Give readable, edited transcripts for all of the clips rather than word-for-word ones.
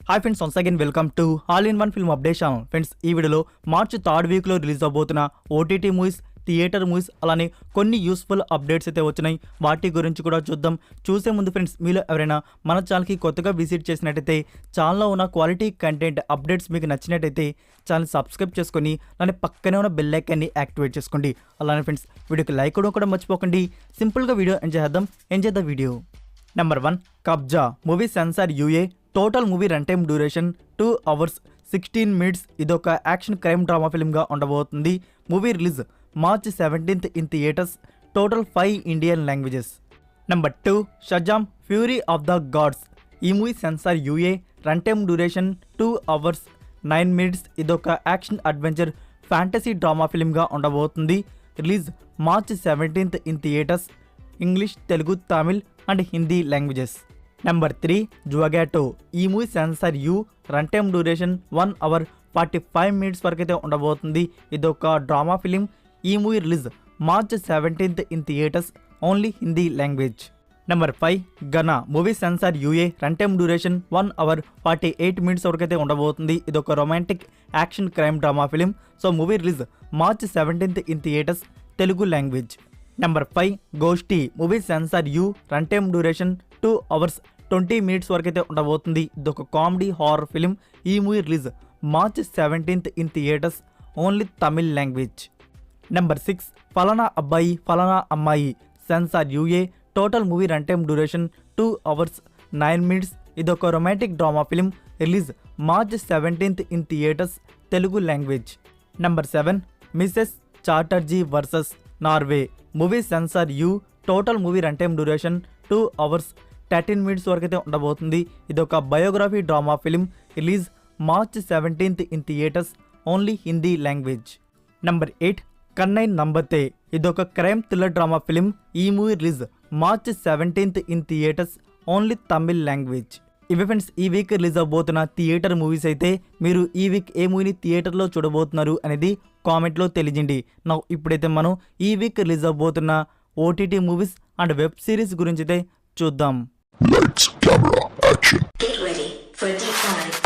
Hi friends, once again welcome to all in one film update channel. Friends, ఈ వీడియోలో March third వీక్లో release అవబోతున్న OTT movies, theatre movies, అలానే కొన్ని useful updates అయితే వచ్చినాయి. వాటి గురించి కూడా చూద్దాం. చూసే ముందు ఫ్రెండ్స్, మీలో ఎవరైనా మన ఛానల్కి కొత్తగా విజిట్ చేసినట్టయితే ఛానల్లో ఉన్న క్వాలిటీ కంటెంట్ అప్డేట్స్ మీకు నచ్చినట్టయితే ఛానల్ సబ్స్క్రైబ్ చేసుకొని అలానే పక్కనే ఉన్న బెల్ ఐకాన్ని యాక్టివేట్ చేసుకోండి. అలానే ఫ్రెండ్స్, వీడియోకి లైక్ కూడా మర్చిపోకండి. సింపుల్గా video enjoy the video. Number 1, Kabzaa movie censor UA. Total movie run time duration 2 hours 16 minutes. ఇదొక యాక్షన్ క్రైమ్ డ్రామా ఫిల్మ్గా ఉండబోతుంది. Movie release March 17th in theatres. Total 5 Indian languages. Number 2, Shazam fury of the gods. ఈ movie censor UA. Run time duration 2 hours 9 minutes. ఇదొక action adventure fantasy drama ఫిల్మ్గా ఉండబోతుంది. Release March 17th in theatres. English, Telugu, Tamil and Hindi languages. Number 3, Zwigato. ఈ movie censor U. Run time duration 1 hour 45 minutes వరకు అయితే ఉండబోతుంది. ఇదొక drama film. ఈ movie release March 17th in theatres. Only Hindi language. Number 5, గనా movie censor UA. Run time duration 1 hour 48 minutes వరకు అయితే ఉండబోతుంది. ఇదొక romantic action crime drama film. So movie release March 17th in theatres. Telugu language. Number 5, గోష్టి movie censor U. Run time duration 2 hours 20 minutes వరకు అయితే ఉండబోతుంది. ఇదొక కామెడీ హారర్ ఫిలిం. ఈ movie release March 17th in theatres. Only Tamil language. Number 6, ఫలానా అబ్బాయి ఫలానా అమ్మాయి censor UA. Total movie run time duration 2 hours 9 minutes. ఇదొక romantic drama film. Release March 17th in theatres. Telugu language. Number 7, Mrs Chatterjee versus Norway movie censor U. Total movie run time duration 2 hours 13 minutes వరకు అయితే ఉండబోతుంది. ఇదొక biography drama film. Release March 17th in theatres. Only Hindi language. Number 8, కన్నై నంబతే. ఇదొక crime thriller drama film. ఈ movie release March 17th in theatres. Only Tamil language. ఇవి friends, ఈ week release అవబోతున్న theatre movies. అయితే మీరు ఈ వీక్ ఏ మూవీని థియేటర్లో చూడబోతున్నారు అనేది కామెంట్లో తెలియజేయండి. ఇప్పుడైతే మనం ఈ వీక్ రిలీజ్ అవబోతున్న OTT movies and web series గురించి అయితే చూద్దాం. Lights, camera, action. Get ready for a deep dive.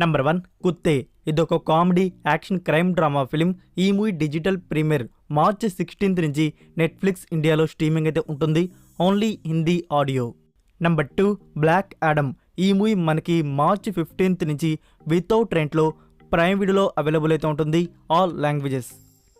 Number 1, Kuttey. ఇదొక comedy action crime drama film. ఈ movie digital premiere March 16th నుంచి నెట్ఫ్లిక్స్ ఇండియాలో స్ట్రీమింగ్ అయితే ఉంటుంది. Only Hindi audio. Number 2, black Adam. ఈ మూవీ మనకి మార్చ్ 15th నుంచి వితౌట్ రెంట్లో ప్రైమ్ వీడియోలో అవైలబుల్ అయితే ఉంటుంది. All languages.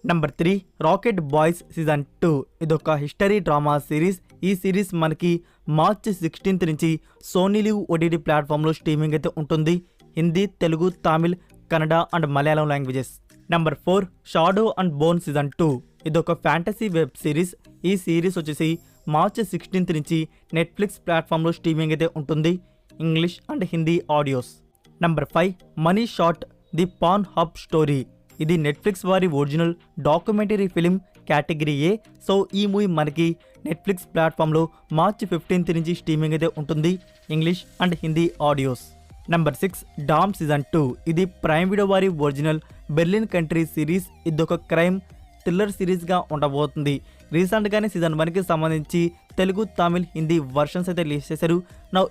Number 3, rocket boys season 2. ఇదొక హిస్టరీ డ్రామా సిరీస్. ఈ సిరీస్ మనకి మార్చ్ 16th నుంచి సోనీ లివ్ ఓటీటీ ప్లాట్ఫామ్లో స్ట్రీమింగ్ అయితే ఉంటుంది. Hindi, Telugu, Tamil, Kannada and Malayalam languages. Number 4, shadow and bone season 2. ఇదొక ఫ్యాంటసీ వెబ్ సిరీస్. ఈ సిరీస్ వచ్చేసి మార్చ్ 16th నుంచి నెట్ఫ్లిక్స్ ప్లాట్ఫామ్లో స్ట్రీమింగ్ అయితే ఉంటుంది. English and Hindi audios. Number 5, money shot the porn hub story. ఇది నెట్ఫ్లిక్స్ వారి original documentary film category A. So ఈ మూవీ మనకి నెట్ఫ్లిక్స్ ప్లాట్ఫామ్లో మార్చ్ 15th నుంచి స్ట్రీమింగ్ అయితే ఉంటుంది. English and Hindi audios. Number 6, Dom season 2. ఇది ప్రైమ్ వీడియో వారి ఒరిజినల్ బెర్లిన్ కంట్రీ సిరీస్. ఇదొక క్రైమ్ థ్రిల్లర్ సిరీస్గా ఉండబోతుంది. రీసెంట్గానే సీజన్ 1కి సంబంధించి తెలుగు, తమిళ్, హిందీ వర్షన్స్ అయితే రిలీజ్ చేశారు.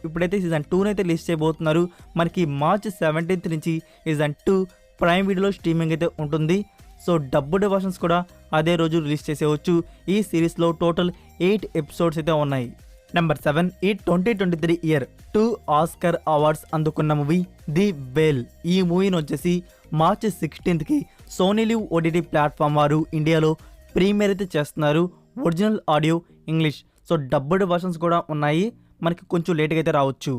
ఇప్పుడైతే సీజన్ 2 అయితే రిలీజ్ చేయబోతున్నారు. మనకి మార్చ్ 17th నుంచి సీజన్ 2 ప్రైమ్ వీడియోలో స్ట్రీమింగ్ అయితే ఉంటుంది. సో డబ్బుడ్ వర్షన్స్ కూడా అదే రోజు రిలీజ్ చేసేవచ్చు. ఈ సిరీస్లో టోటల్ 8 ఎపిసోడ్స్ అయితే ఉన్నాయి. నెంబర్ 7, ఈ 2023 ఇయర్ 2 ఆస్కర్ అవార్డ్స్ అందుకున్న మూవీ ది వేల్. ఈ మూవీని వచ్చేసి March 16th Sony LIV OTT platform వారు ఇండియాలో ప్రీమియర్ అయితే చేస్తున్నారు. Original audio English. So dubbed versions కూడా ఉన్నాయి. మనకి కొంచెం లేట్గా అయితే రావచ్చు.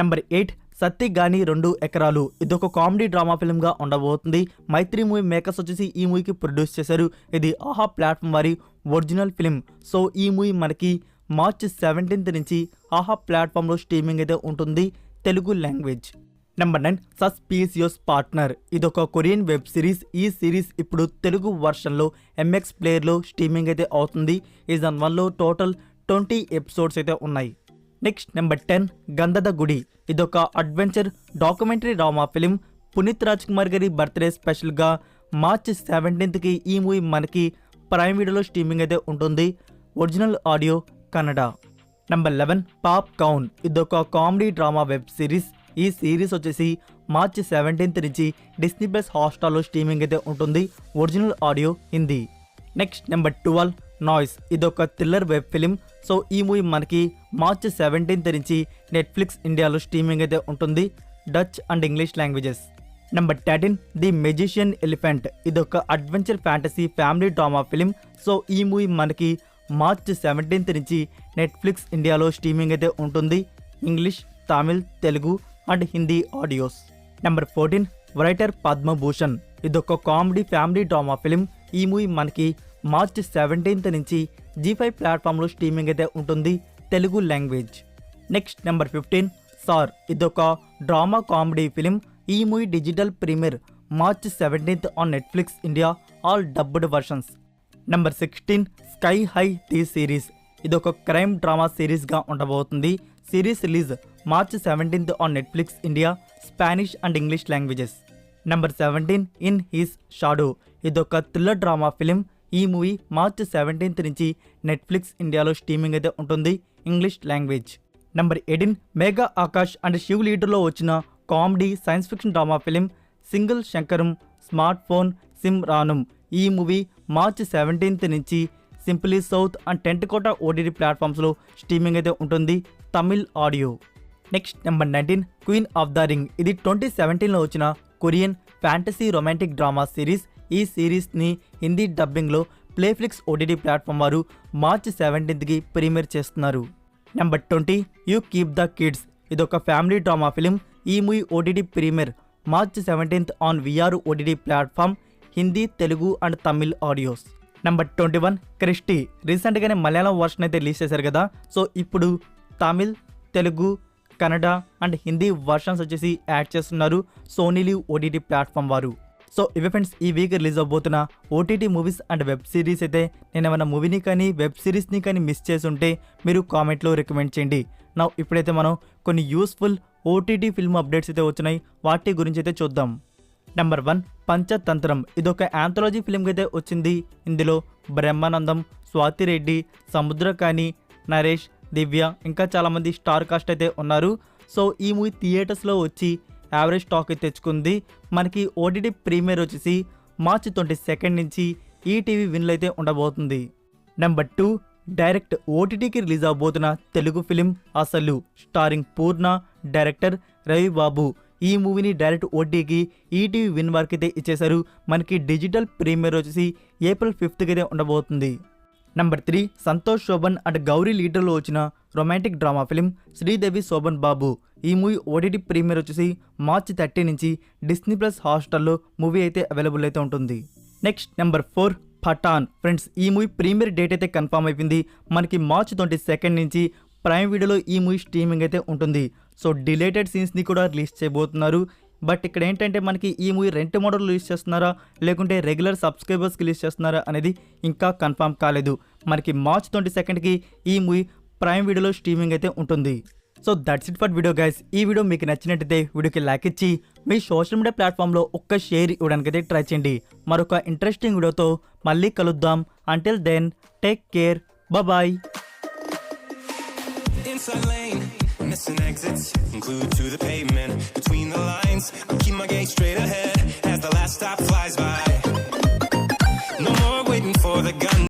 నెంబర్ 8, సత్తిగాని 2 ఎకరాలు. ఇదొక కామెడీ డ్రామా ఫిల్మ్గా ఉండబోతుంది. మైత్రి మూవీ మేకర్స్ వచ్చేసి ఈ మూవీకి ప్రొడ్యూస్ చేశారు. ఇది ఆహా ప్లాట్ఫామ్ వారి ఒరిజినల్ ఫిలిం. సో ఈ మూవీ మనకి మార్చ్ 17th నుంచి ఆహా ప్లాట్ఫామ్లో స్ట్రీమింగ్ అయితే ఉంటుంది. Telugu language. Number 9, suspicious partner. ఇదొక కొరియన్ వెబ్ సిరీస్. ఈ సిరీస్ ఇప్పుడు తెలుగు వర్షన్లో MX ప్లేయర్లో స్ట్రీమింగ్ అయితే అవుతుంది. సీజన్ 1లో టోటల్ 20 ఎపిసోడ్స్ అయితే ఉన్నాయి. Next number 10, Gandhada Gudi. ఇదొక adventure documentary drama film. Puneeth Raj Kumar గారి బర్త్డే స్పెషల్గా మార్చ్ 17th ఈ మూవీ మనకి ప్రైమ్ వీడియోలో స్ట్రీమింగ్ అయితే ఉంటుంది. Original audio Kannada. Number 11 pop Kaun, ఇదొక కామెడీ డ్రామా వెబ్ సిరీస్. ఈ సిరీస్ వచ్చేసి మార్చి 17th నుంచి డిస్నీ ప్లస్ హాట్స్టార్లో స్ట్రీమింగ్ అయితే ఉంటుంది. Original audio Hindi. Next number 12 noise, ఇదొక థ్రిల్లర్ వెబ్ ఫిలిం. సో ఈ మూవీ మనకి మార్చి 17th నుంచి నెట్ఫ్లిక్స్ ఇండియాలో స్ట్రీమింగ్ అయితే ఉంటుంది, Dutch and English languages. Number 13 the magician elephant, ఇదొక adventure fantasy family drama film. So ఈ మూవీ మనకి మార్చి 17th నుంచి నెట్ఫ్లిక్స్ ఇండియాలో స్ట్రీమింగ్ అయితే ఉంటుంది, English, Tamil, Telugu and Hindi audios. Number 14 writer Padmabhushan, ఇదొక కామెడీ ఫ్యామిలీ డ్రామా ఫిలిం. ఈ మూవీ మనకి మార్చి 17th నుంచి G5 ప్లాట్ఫామ్లో స్ట్రీమింగ్ అయితే ఉంటుంది, Telugu language. Next number 15 sir, ఇదొక డ్రామా కామెడీ ఫిలిం. ఈ movie digital premiere March 17th on Netflix India, all dubbed versions. Number 16 sky high the series, ఇదొక crime drama సిరీస్గా ఉండబోతుంది. Series release March 17th on Netflix India, Spanish and English languages. Number 17 in his shadow, ఇదొక thriller drama film. ఈ movie మార్చి 17th నుంచి Netflix ఇండియాలో streaming అయితే ఉంటుంది, English language. Number 18 Megha Akash and Shiv లీడర్లో వచ్చిన comedy science fiction drama film single శంకరం smart phone సిమ్ రానుం. ఈ మూవీ మార్చి 17th నుంచి simply south and Tentkotta OTT ప్లాట్ఫామ్స్లో స్ట్రీమింగ్ అయితే ఉంటుంది, Tamil audio. Next number 19 queen of the ring, ఇది 2017లో వచ్చిన Korean fantasy romantic drama series. ఈ సిరీస్ని హిందీ డబ్బింగ్లో ప్లేఫ్లిక్స్ ఓటీటీ ప్లాట్ఫామ్ వారు మార్చి 17th ప్రీమియర్ చేస్తున్నారు. Number 20 you keep the kids, ఇదొక ఫ్యామిలీ డ్రామా ఫిలిం. ఈ movie OTT premiere March 17th on VR OTT platform, Hindi, Telugu and Tamil audios. Number 21 Christy, రీసెంట్గానే Malayalam version అయితే రిలీజ్ చేశారు కదా. సో ఇప్పుడు తమిళ్, తెలుగు, కన్నడ అండ్ హిందీ వర్షన్స్ వచ్చేసి యాడ్ చేస్తున్నారు సోనీ లివ్ ఓటీటీ ప్లాట్ఫామ్ వారు. సో ఇవి ఫ్రెండ్స్ ఈ వీక్ రిలీజ్ అవబోతున్న OTT movies and web series. అయితే నేను ఏమైనా మూవీని కానీ వెబ్ సిరీస్ని కానీ మిస్ చేసి ఉంటే మీరు కామెంట్లో రికమెండ్ చేయండి. నా ఇప్పుడైతే మనం కొన్ని యూస్ఫుల్ ఓటీటీ ఫిల్మ్ అప్డేట్స్ అయితే వచ్చినాయి, వాటి గురించి అయితే చూద్దాం. నెంబర్ 1 పంచతంత్రం, ఇదొక యాంథాలజీ ఫిల్మ్ అయితే వచ్చింది. ఇందులో బ్రహ్మానందం, స్వాతి రెడ్డి, సముద్రకాని, నరేష్, దివ్య ఇంకా చాలామంది స్టార్ కాస్ట్ అయితే ఉన్నారు. సో ఈ మూవీ థియేటర్స్లో వచ్చి యావరేజ్ టాక్ అయితే తెచ్చుకుంది. మనకి ఓటీటీ ప్రీమియర్ వచ్చేసి మార్చి 22 నుంచి ఈటీవీ విన్లో అయితే ఉండబోతుంది. నెంబర్ 2 డైరెక్ట్ ఓటీటీకి రిలీజ్ అవబోతున్న తెలుగు ఫిలిం అసలు, స్టారింగ్ పూర్ణ, డైరెక్టర్ రవి బాబు. ఈ మూవీని డైరెక్ట్ ఓటీటీకి ఈటీవీ విన్ వరకు అయితే ఇచ్చేశారు. మనకి డిజిటల్ ప్రీమియర్ వచ్చేసి ఏప్రిల్ 5th అయితే ఉండబోతుంది. నెంబర్ 3 సంతోష్ శోభన్ అండ్ గౌరీ లీడర్లో వచ్చిన romantic drama film Sridevi Sobhan Babu. ఈ మూవీ ఓటీటీ ప్రీమియర్ వచ్చేసి మార్చి 30 నుంచి డిస్నీ ప్లస్ హాట్స్టార్లో మూవీ అయితే అవైలబుల్ అయితే ఉంటుంది. Next number 4 Pathaan. ఫ్రెండ్స్ ఈ మూవీ ప్రీమియర్ డేట్ అయితే కన్ఫర్మ్ అయిపోయింది. మనకి మార్చి 22 నుంచి ప్రైమ్ వీడియోలో ఈ మూవీ స్ట్రీమింగ్ అయితే ఉంటుంది. సో డిలేటెడ్ సీన్స్ని కూడా రిలీజ్ చేయబోతున్నారు. బట్ ఇక్కడ ఏంటంటే మనకి ఈ మూవీ రెంట్ మోడల్ రిలీజ్ చేస్తున్నారా లేకుంటే రెగ్యులర్ సబ్స్క్రైబర్స్కి రిలీజ్ చేస్తున్నారా అనేది ఇంకా కన్ఫర్మ్ కాలేదు. మనకి మార్చి 22కి ఈ మూవీ ప్రైమ్ వీడియోలో స్ట్రీమింగ్ అయితే ఉంటుంది. So that's it for video guys. ఈ వీడియో మీకు నచ్చినట్టయితే వీడియోకి లైక్ ఇచ్చి మీ సోషల్ మీడియా ప్లాట్ఫామ్లో ఒక్క షేర్ ఇవ్వడానికైతే ట్రై చేయండి. మరొక ఇంట్రెస్టింగ్ వీడియోతో మళ్ళీ కలుద్దాం. Until then take care, bye. Inside lane, missing exits, glued to the pavement. Between the lines, I'll keep my gaze straight ahead as the last stop flies by. No more waiting for the gun.